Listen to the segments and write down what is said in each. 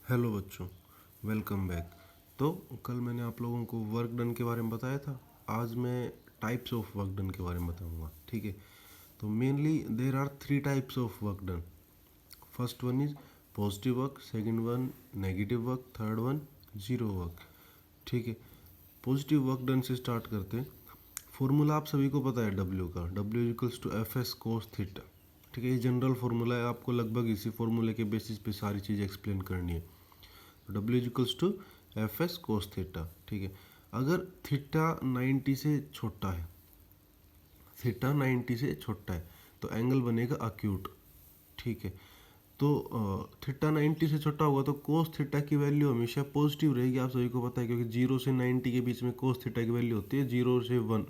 Hello बच्चों, welcome back. तो कल मैंने आप लोगों को वर्क डन के बारे में बताया था। आज मैं टाइप्स ऑफ वर्क डन के बारे में बताऊंगा। ठीक है, तो mainly there are three types of work done. First one is positive work, second one negative work, third one zero work. ठीक है, पॉजिटिव वर्क डन से स्टार्ट करते हैं। फॉर्मूला आप सभी को पता है डब्ल्यू का, W equals to F S cos theta. ठीक है, ये जनरल फार्मूला है, आपको लगभग इसी फार्मूले के बेसिस पे सारी चीज़ एक्सप्लेन करनी है। W equals to F S cos theta. ठीक है, अगर थीटा 90 से छोटा है, थीटा 90 से छोटा है तो एंगल बनेगा अक्यूट। ठीक है, तो थीटा 90 से छोटा होगा तो कोस थीटा की वैल्यू हमेशा पॉजिटिव रहेगी, आप सभी को पता है, क्योंकि 0 से 90 के बीच में कोस थीटा की वैल्यू होती है 0 से 1।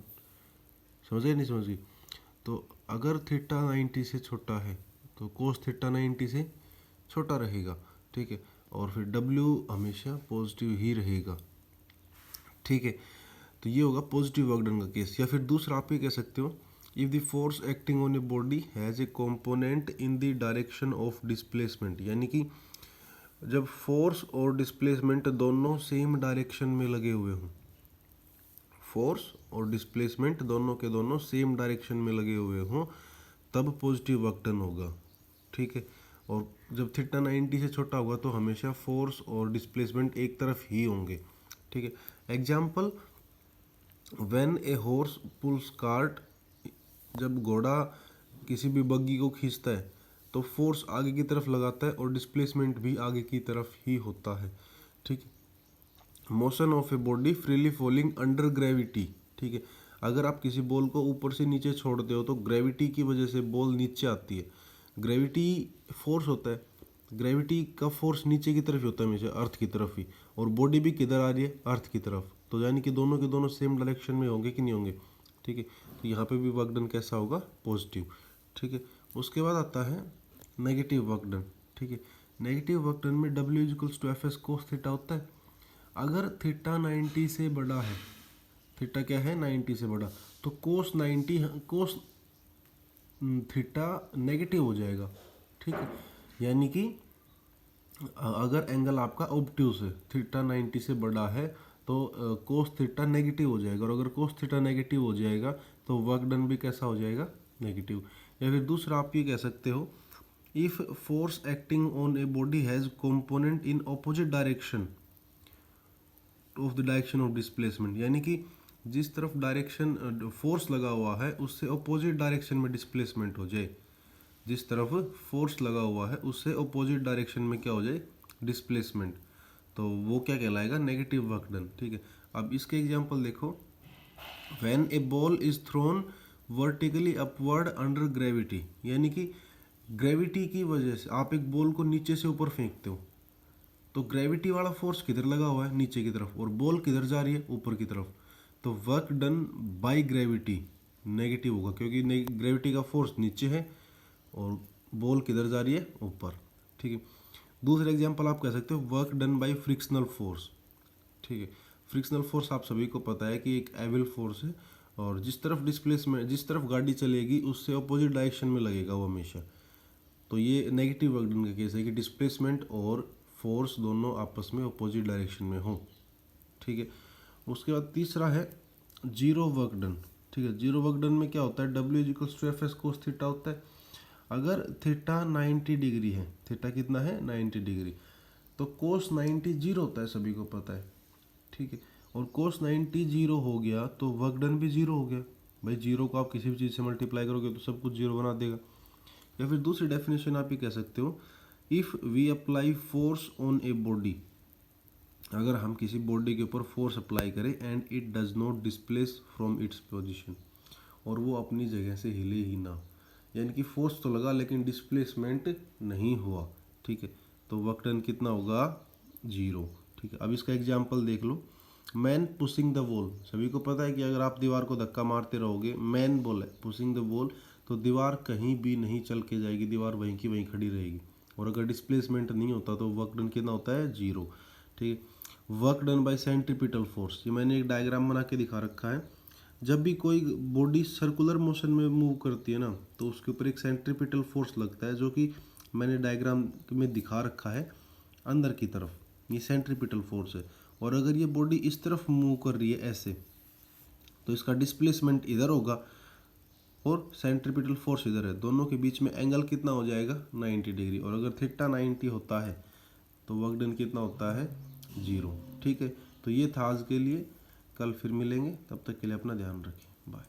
समझे नहीं समझी? तो अगर थीटा 90 से छोटा है तो कोस थीटा 90 से छोटा रहेगा। ठीक है, और फिर डब्ल्यू हमेशा पॉजिटिव ही रहेगा। ठीक है, तो ये होगा पॉजिटिव वर्क डन का केस। या फिर दूसरा आप ये कह सकते हो, if the force acting on a body has a component in the direction of displacement, यानी कि जब फोर्स और डिस्प्लेसमेंट दोनों सेम डायरेक्शन में लगे हुए हों, फोर्स और डिस्प्लेसमेंट दोनों के दोनों सेम डायरेक्शन में लगे हुए हों, तब पॉजिटिव वर्क डन होगा। ठीक है, और जब थीटा 90 से छोटा होगा तो हमेशा फोर्स और डिस्प्लेसमेंट एक तरफ ही होंगे। ठीक है, example, when a horse pulls cart, जब घोड़ा किसी भी बग्गी को खींचता है तो फोर्स आगे की तरफ लगाता है और डिस्प्लेसमेंट भी आगे की तरफ ही होता है। ठीक है, motion of a body freely falling under gravity. ठीक है, अगर आप किसी बॉल को ऊपर से नीचे छोड़ते हो तो ग्रेविटी की वजह से बॉल नीचे आती है। ग्रेविटी फोर्स होता है, ग्रेविटी का फोर्स नीचे की तरफ ही होता है हमेशा, अर्थ की तरफ ही, और बॉडी भी किधर आ रही है, अर्थ की तरफ। तो यानी कि दोनों के दोनों सेम डायरेक्शन में होंगे कि नहीं होंगे। ठीक है, तो यहाँ पे भी वर्क डन कैसा होगा, पॉजिटिव। ठीक है, उसके बाद आता है नेगेटिव वर्क डन। ठीक है, नेगेटिव वर्क डन में W equals to F S cos theta होता है। अगर थीटा 90 से बड़ा है, थीटा क्या है, 90 से बड़ा, तो कोस 90, कोस थीटा नेगेटिव हो जाएगा। ठीक है, यानी कि अगर एंगल आपका ऑब्ट्यूज है, थीटा 90 से बड़ा है, तो कोस थीटा नेगेटिव हो जाएगा, और अगर कोस थीटा नेगेटिव हो जाएगा तो वर्क डन भी कैसा हो जाएगा, नेगेटिव। या फिर दूसरा आप ये कह सकते हो, if force acting on a body has component in opposite direction of the direction of displacement, यानी कि जिस तरफ डायरेक्शन फोर्स लगा हुआ है उससे अपोजिट डायरेक्शन में डिस्प्लेसमेंट हो जाए, जिस तरफ फोर्स लगा हुआ है उससे अपोजिट डायरेक्शन में क्या हो जाए, डिस्प्लेसमेंट, तो वो क्या कहलाएगा, नेगेटिव वर्क डन। ठीक है, अब इसके एग्जांपल देखो, when A ball is thrown vertically upward under gravity, यानी कि ग्रेविटी की वजह से आप एक बॉल को नीचे से ऊपर फेंकते हो तो ग्रेविटी वाला फोर्स किधर लगा हुआ है, नीचे की तरफ, और बॉल किधर जा रही है, ऊपर की तरफ, तो work done by gravity negative होगा, क्योंकि ग्रेविटी का फोर्स नीचे है और बॉल किधर जा रही है, ऊपर। ठीक है, दूसरा एग्जांपल आप कह सकते हो, work done by frictional force. ठीक है, फ्रिक्शनल फोर्स आप सभी को पता है कि एक एविल फोर्स है, और जिस तरफ डिस्प्लेसमेंट, जिस तरफ गाड़ी चलेगी उससे अपोजिट डायरेक्शन में लगेगा वो हमेशा। तो ये नेगेटिव वर्क डन का केस है कि डिस्प्लेसमेंट और फोर्स दोनों आपस में अपोजिट डायरेक्शन में हो। ठीक है, उसके बाद तीसरा है जीरो वर्क डन। ठीक है, जीरो वर्क डन में क्या होता है, W is equals to F S cos theta होता है। अगर थीटा 90 डिग्री है, थीटा कितना है, 90 डिग्री, तो कोस 90 जीरो होता है, सभी को पता है। ठीक है, और कोस 90 जीरो हो गया तो वर्क डन भी जीरो हो गया। भाई जीरो को आप किसी भी चीज़ से मल्टीप्लाई करोगे तो सब कुछ जीरो बना देगा। या फिर दूसरी डेफिनेशन आप ये कह सकते हो, if we apply force on a body, अगर हम किसी बॉडी के ऊपर फोर्स अप्लाई करें and it does not displace from its position, और वो अपनी जगह से हिले ही ना, यानी कि फोर्स तो लगा लेकिन डिस्प्लेसमेंट नहीं हुआ। ठीक है, तो वर्क डन कितना होगा, जीरो। ठीक है, अब इसका एग्जांपल देख लो, मैन पुशिंग द वॉल, सभी को पता है कि अगर आप दीवार को धक्का मारते रहोगे, मैन बॉल है, पुशिंग द वॉल, तो दीवार कहीं भी नहीं चल के जाएगी, दीवार वहीं की वहीं खड़ी रहेगी, और अगर डिस्प्लेसमेंट नहीं होता तो वर्क डन कितना होता है, जीरो। ठीक है, work done by centripetal force, ये मैंने एक डायग्राम बना के दिखा रखा है। जब भी कोई बॉडी सर्कुलर मोशन में मूव करती है ना, तो उसके ऊपर एक सेंट्रीपिटल फोर्स लगता है, जो कि मैंने डायग्राम में दिखा रखा है। अंदर की तरफ, ये सेंट्रीपिटल फोर्स है। और अगर ये बॉडी इस तरफ मूव कर रही है ऐसे, तो इसका डिस्प्लेसमेंट इधर होगा और सेंट्रीपिटल फोर्स इधर है। दोनों के बीच में एंगल कितना हो जाएगा 90 डिग्री। और अगर थीटा 90 होता है तो वर्क डन कितना होता है 0। ठीक है, तो ये था आज के लिए, कल फिर मिलेंगे, तब तक के लिए अपना ध्यान रखें, बाय।